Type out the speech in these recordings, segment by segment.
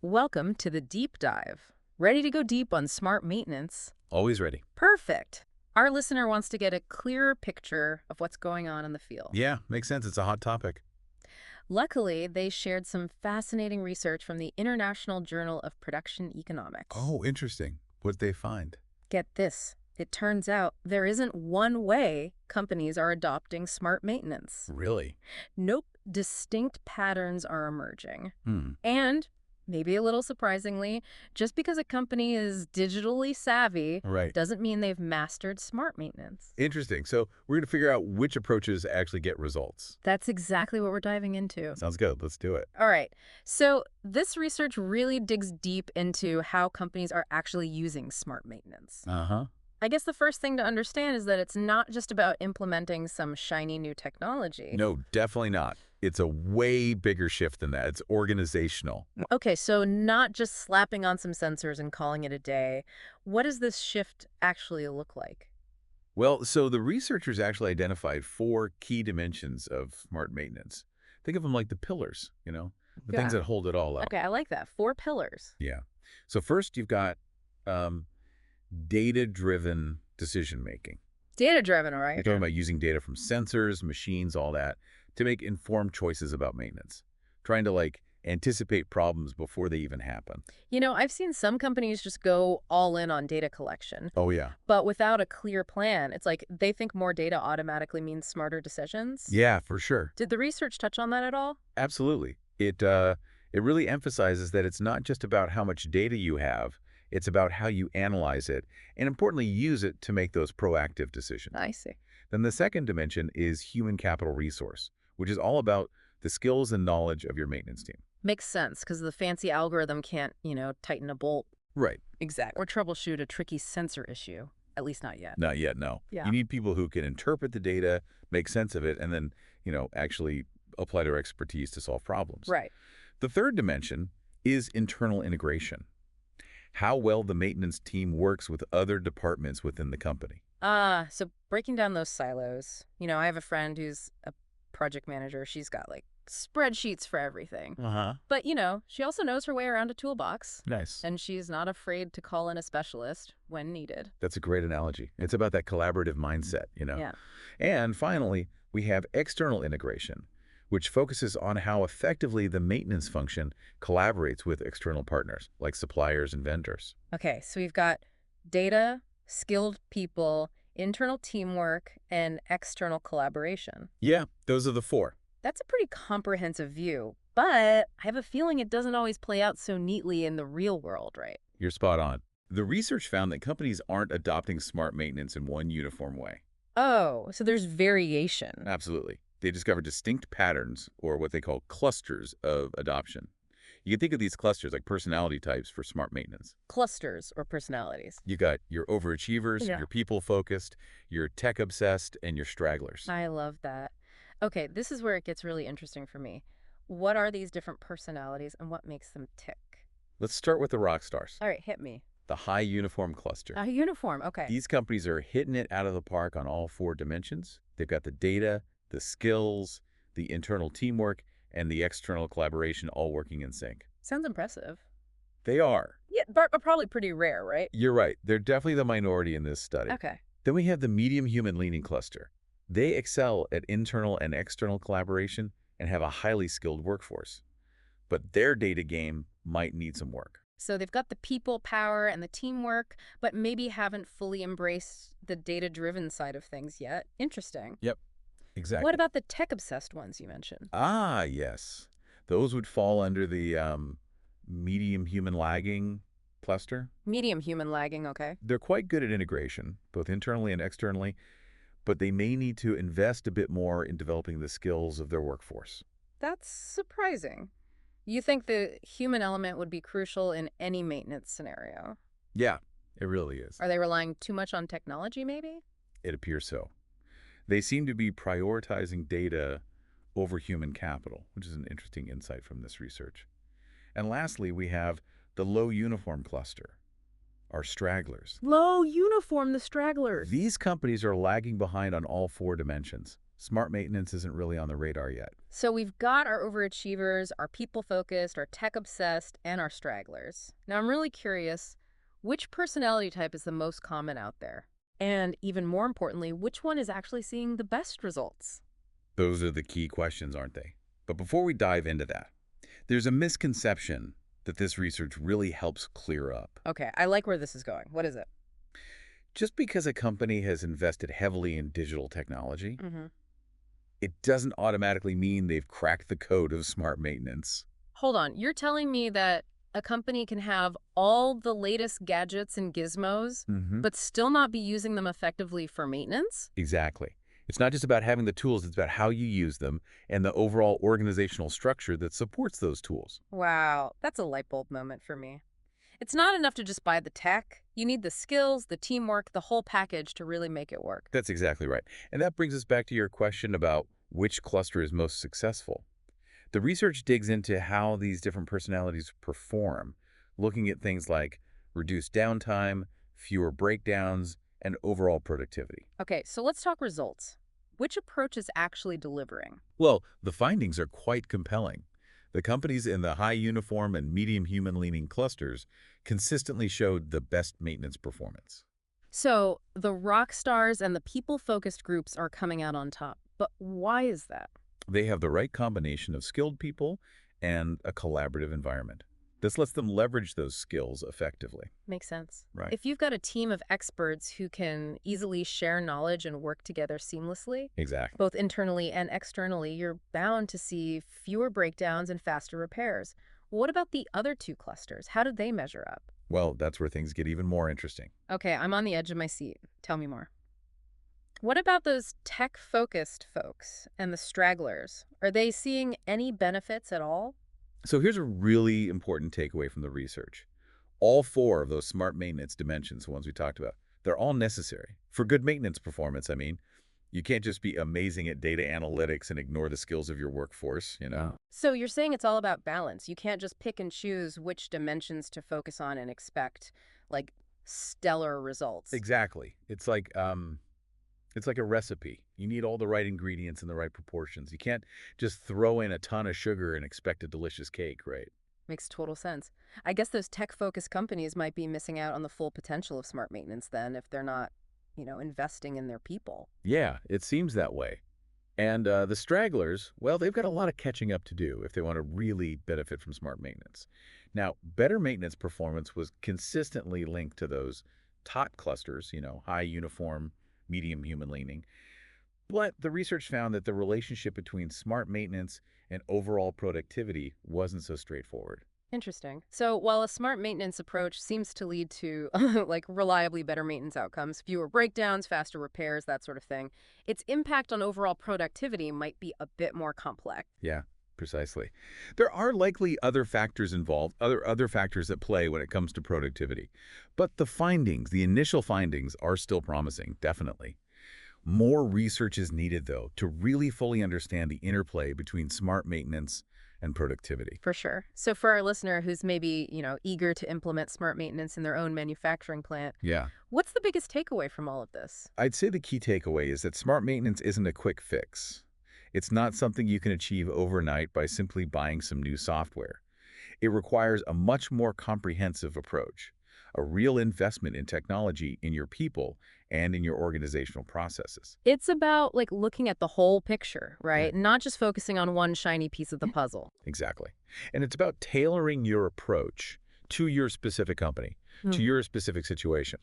Welcome to the deep dive. Ready to go deep on smart maintenance? Always ready. Perfect. Our listener wants to get a clearer picture of what's going on in the field. Yeah, makes sense. It's a hot topic. Luckily, they shared some fascinating research from the International Journal of Production Economics. Oh, interesting. What'd they find? Get this. It turns out there isn't one way companies are adopting smart maintenance. Really? Nope, distinct patterns are emerging. Hmm. And, maybe a little surprisingly, just because a company is digitally savvy Right. doesn't mean they've mastered smart maintenance. Interesting. So we're going to figure out which approaches actually get results. That's exactly what we're diving into. Sounds good. Let's do it. All right, so this research really digs deep into how companies are actually using smart maintenance. Uh-huh. I guess the first thing to understand is that it's not just about implementing some shiny new technology. No, definitely not. It's a way bigger shift than that. It's organizational. Okay, so not just slapping on some sensors and calling it a day. What does this shift actually look like? Well, so the researchers actually identified 4 key dimensions of smart maintenance. Think of them like the pillars, the things Yeah. that hold it all up. Okay, I like that. 4 pillars. Yeah. So first you've got um, data-driven decision-making. Data-driven, all We're right? talking about using data from sensors, machines, all that, to make informed choices about maintenance. Trying to, anticipate problems before they even happen. I've seen some companies just go all in on data collection, Oh, yeah. but without a clear plan. It's like they think more data automatically means smarter decisions. Yeah, for sure. Did the research touch on that at all? Absolutely. It really emphasizes that it's not just about how much data you have, it's about how you analyze it, and importantly, use it to make those proactive decisions. I see. Then the second dimension is human capital resource, which is all about the skills and knowledge of your maintenance team. Makes sense, because the fancy algorithm can't, tighten a bolt. Right. Exactly. Or troubleshoot a tricky sensor issue. At least not yet. Not yet, no. Yeah. You need people who can interpret the data, make sense of it, and then, actually apply their expertise to solve problems. Right. The third dimension is internal integration. How well the maintenance team works with other departments within the company. So breaking down those silos. I have a friend who's a project manager. She's got spreadsheets for everything. Uh-huh. But, she also knows her way around a toolbox. Nice. And she's not afraid to call in a specialist when needed. That's a great analogy. It's about that collaborative mindset, Yeah. And finally, we have external integration, which focuses on how effectively the maintenance function collaborates with external partners, like suppliers and vendors. Okay, so we've got data, skilled people, internal teamwork, and external collaboration. Yeah, those are the 4. That's a pretty comprehensive view, but I have a feeling it doesn't always play out so neatly in the real world, right? You're spot on. The research found that companies aren't adopting smart maintenance in one uniform way. Oh, so there's variation. Absolutely. They discovered distinct patterns, or what they call clusters of adoption. You can think of these clusters like personality types for smart maintenance. Clusters or personalities. You got your overachievers, Yeah. your people-focused, your tech-obsessed, and your stragglers. I love that. Okay, this is where it gets really interesting for me. What are these different personalities and what makes them tick? Let's start with the rock stars, All right, hit me. the high uniform cluster. A uniform, okay. These companies are hitting it out of the park on all 4 dimensions. They've got the data, the skills, the internal teamwork, and the external collaboration all working in sync. Sounds impressive. They are. Yeah, but probably pretty rare, right? You're right. They're definitely the minority in this study. Okay. Then we have the medium human leaning cluster. They excel at internal and external collaboration and have a highly skilled workforce. But their data game might need some work. So they've got the people power and the teamwork, but maybe haven't fully embraced the data-driven side of things yet. Interesting. Yep, exactly. What about the tech-obsessed ones you mentioned? Ah, yes. Those would fall under the medium human lagging cluster. Medium human lagging, okay. They're quite good at integration, both internally and externally, but they may need to invest a bit more in developing the skills of their workforce. That's surprising. You think the human element would be crucial in any maintenance scenario? Yeah, it really is. Are they relying too much on technology, maybe? It appears so. They seem to be prioritizing data over human capital, which is an interesting insight from this research. And lastly, we have the low uniform cluster, our stragglers. Low uniform, the stragglers. These companies are lagging behind on all 4 dimensions. Smart maintenance isn't really on the radar yet. So we've got our overachievers, our people-focused, our tech-obsessed, and our stragglers. Now I'm really curious, which personality type is the most common out there? And even more importantly, which one is actually seeing the best results? Those are the key questions, aren't they? But before we dive into that, there's a misconception that this research really helps clear up. Okay, I like where this is going. What is it? Just because a company has invested heavily in digital technology, Mm-hmm. it doesn't automatically mean they've cracked the code of smart maintenance. Hold on, you're telling me that a company can have all the latest gadgets and gizmos, Hmm. but still not be using them effectively for maintenance? Exactly. It's not just about having the tools, it's about how you use them and the overall organizational structure that supports those tools. Wow, that's a light bulb moment for me. It's not enough to just buy the tech. You need the skills, the teamwork, the whole package to really make it work. That's exactly right. And that brings us back to your question about which cluster is most successful. The research digs into how these different personalities perform, looking at things like reduced downtime, fewer breakdowns, and overall productivity. Okay, so let's talk results. Which approach is actually delivering? Well, the findings are quite compelling. The companies in the high uniform and medium human-leaning clusters consistently showed the best maintenance performance. So the rock stars and the people-focused groups are coming out on top. But why is that? They have the right combination of skilled people and a collaborative environment. This lets them leverage those skills effectively. Makes sense. Right. If you've got a team of experts who can easily share knowledge and work together seamlessly, Exactly. both internally and externally, you're bound to see fewer breakdowns and faster repairs. What about the other two clusters? How did they measure up? Well, that's where things get even more interesting. Okay, I'm on the edge of my seat. Tell me more. What about those tech-focused folks and the stragglers? Are they seeing any benefits at all? So here's a really important takeaway from the research. All four of those smart maintenance dimensions, the ones we talked about, they're all necessary. For good maintenance performance, I mean. You can't just be amazing at data analytics and ignore the skills of your workforce. So you're saying it's all about balance. You can't just pick and choose which dimensions to focus on and expect, like, stellar results. Exactly. It's like a recipe. You need all the right ingredients in the right proportions. You can't just throw in a ton of sugar and expect a delicious cake, right? Makes total sense. I guess those tech-focused companies might be missing out on the full potential of smart maintenance then if they're not, investing in their people. Yeah, it seems that way. And the stragglers, well, they've got a lot of catching up to do if they want to really benefit from smart maintenance. Now, better maintenance performance was consistently linked to those top clusters, high uniform, medium human leaning. But the research found that the relationship between smart maintenance and overall productivity wasn't so straightforward. Interesting. So while a smart maintenance approach seems to lead to like reliably better maintenance outcomes, fewer breakdowns, faster repairs, that sort of thing, its impact on overall productivity might be a bit more complex. Yeah, precisely. There are likely other factors involved, other factors at play when it comes to productivity. But the initial findings are still promising, definitely. More research is needed, though, to really fully understand the interplay between smart maintenance and productivity. For sure. So for our listener who's maybe, eager to implement smart maintenance in their own manufacturing plant, Yeah. what's the biggest takeaway from all of this? I'd say the key takeaway is that smart maintenance isn't a quick fix. It's not something you can achieve overnight by simply buying some new software. It requires a much more comprehensive approach, a real investment in technology in your people and in your organizational processes. It's about like looking at the whole picture, Yeah. right? Not just focusing on one shiny piece of the puzzle. Exactly. And it's about tailoring your approach to your specific company, to your specific situation.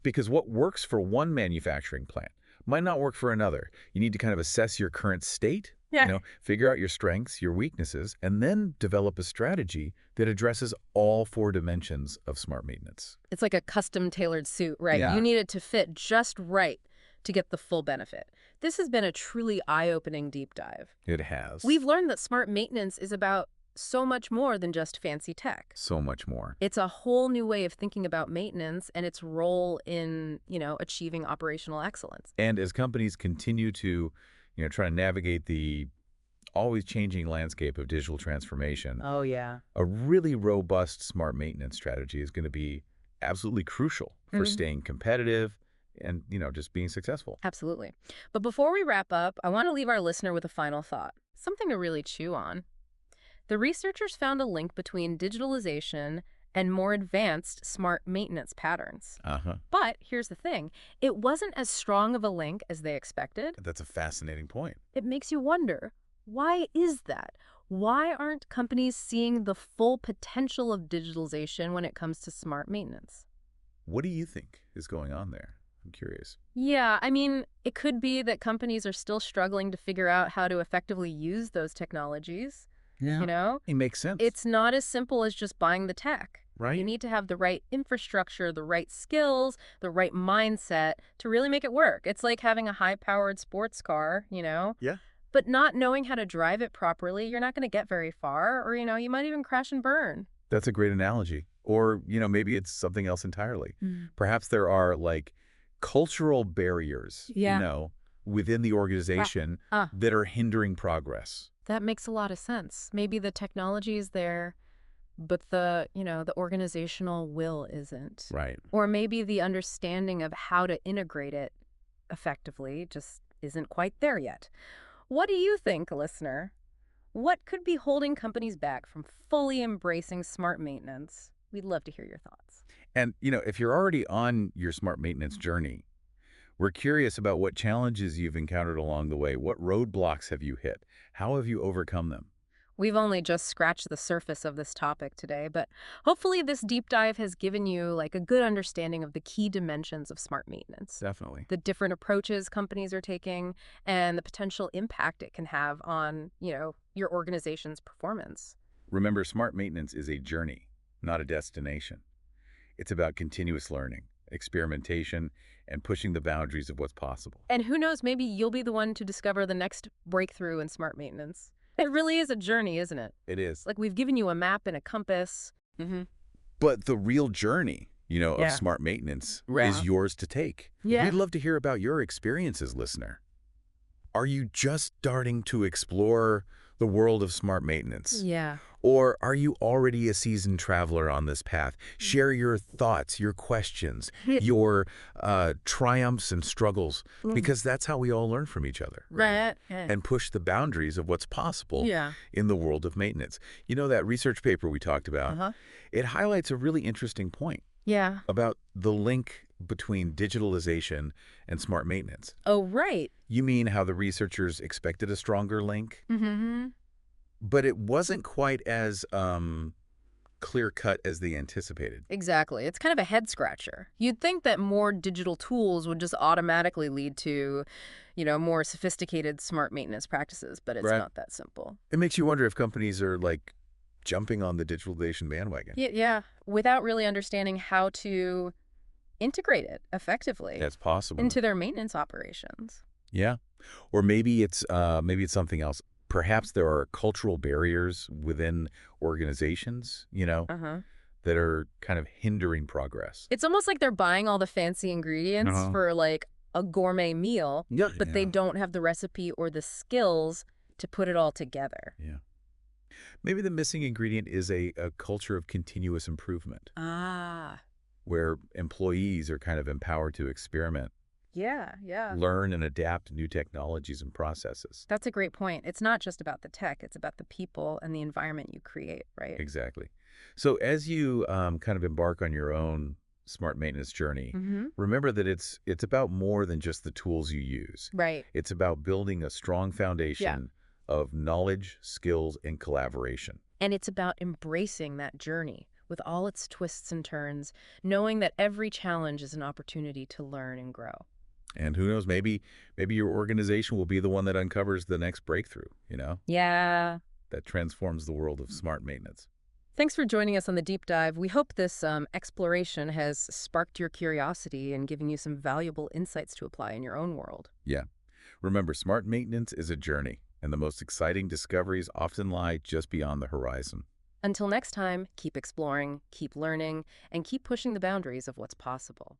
Because what works for one manufacturing plant might not work for another. You need to kind of assess your current state, Yeah. figure out your strengths, your weaknesses, and then develop a strategy that addresses all four dimensions of smart maintenance. It's like a custom tailored suit, right? Yeah. You need it to fit just right to get the full benefit. This has been a truly eye-opening deep dive. It has. We've learned that smart maintenance is about so much more than just fancy tech. So much more. It's a whole new way of thinking about maintenance and its role in, achieving operational excellence. And as companies continue to, try to navigate the always changing landscape of digital transformation, Oh, yeah. a really robust smart maintenance strategy is going to be absolutely crucial for staying competitive and, just being successful. Absolutely. But before we wrap up, I want to leave our listener with a final thought, something to really chew on. The researchers found a link between digitalization and more advanced smart maintenance patterns. Uh-huh. But here's the thing, it wasn't as strong of a link as they expected. That's a fascinating point. It makes you wonder, why is that? Why aren't companies seeing the full potential of digitalization when it comes to smart maintenance? What do you think is going on there? I'm curious. Yeah, I mean, it could be that companies are still struggling to figure out how to effectively use those technologies. Yeah. You know, It makes sense. it's not as simple as just buying the tech. right. You need to have the right infrastructure, the right skills, the right mindset to really make it work. It's like having a high-powered sports car, Yeah. but not knowing how to drive it properly, you're not going to get very far, or, you might even crash and burn. That's a great analogy. Or, maybe it's something else entirely. Perhaps there are cultural barriers, Yeah. within the organization Ah. that are hindering progress. That makes a lot of sense. Maybe the technology is there, but the organizational will isn't. Right. Or maybe the understanding of how to integrate it effectively just isn't quite there yet. What do you think, listener? What could be holding companies back from fully embracing smart maintenance? We'd love to hear your thoughts. And, if you're already on your smart maintenance journey, we're curious about what challenges you've encountered along the way. What roadblocks have you hit? How have you overcome them? We've only just scratched the surface of this topic today, but hopefully this deep dive has given you a good understanding of the key dimensions of smart maintenance, Definitely. the different approaches companies are taking, and the potential impact it can have on, your organization's performance. Remember, smart maintenance is a journey, not a destination. It's about continuous learning, experimentation, and pushing the boundaries of what's possible. And who knows, maybe you'll be the one to discover the next breakthrough in smart maintenance. It really is a journey, isn't it? It is. We've given you a map and a compass. But the real journey, Yeah. of smart maintenance Right. is yours to take. Yeah. We'd love to hear about your experiences, listener. Are you just starting to explore the world of smart maintenance? Yeah. Or are you already a seasoned traveler on this path? Share your thoughts, your questions, your triumphs and struggles, because that's how we all learn from each other. Right. And push the boundaries of what's possible Yeah. in the world of maintenance. That research paper we talked about, Uh-huh. it highlights a really interesting point Yeah. about the link between digitalization and smart maintenance. Oh, right. You mean how the researchers expected a stronger link, Mm-hmm. but it wasn't quite as clear-cut as they anticipated. Exactly. It's kind of a head scratcher. You'd think that more digital tools would just automatically lead to, more sophisticated smart maintenance practices, but it's Right. not that simple. It makes you wonder if companies are jumping on the digitalization bandwagon. Yeah. Without really understanding how to integrate it effectively That's possible. into their maintenance operations. Yeah. Or maybe it's something else. Perhaps there are cultural barriers within organizations, Uh-huh. that are kind of hindering progress. It's almost like they're buying all the fancy ingredients Uh-huh. for a gourmet meal, Yeah. but they don't have the recipe or the skills to put it all together. Yeah. Maybe the missing ingredient is a culture of continuous improvement, Ah. where employees are kind of empowered to experiment, Yeah. learn and adapt new technologies and processes. That's a great point. It's not just about the tech, it's about the people and the environment you create, right? Exactly. So as you kind of embark on your own smart maintenance journey, Mm-hmm. remember that it's about more than just the tools you use. Right. It's about building a strong foundation of knowledge, skills, and collaboration. And it's about embracing that journey with all its twists and turns, knowing that every challenge is an opportunity to learn and grow. And who knows, maybe your organization will be the one that uncovers the next breakthrough, Yeah. that transforms the world of smart maintenance. Thanks for joining us on the deep dive. We hope this exploration has sparked your curiosity and given you some valuable insights to apply in your own world. Yeah. Remember, smart maintenance is a journey, and the most exciting discoveries often lie just beyond the horizon. Until next time, keep exploring, keep learning, and keep pushing the boundaries of what's possible.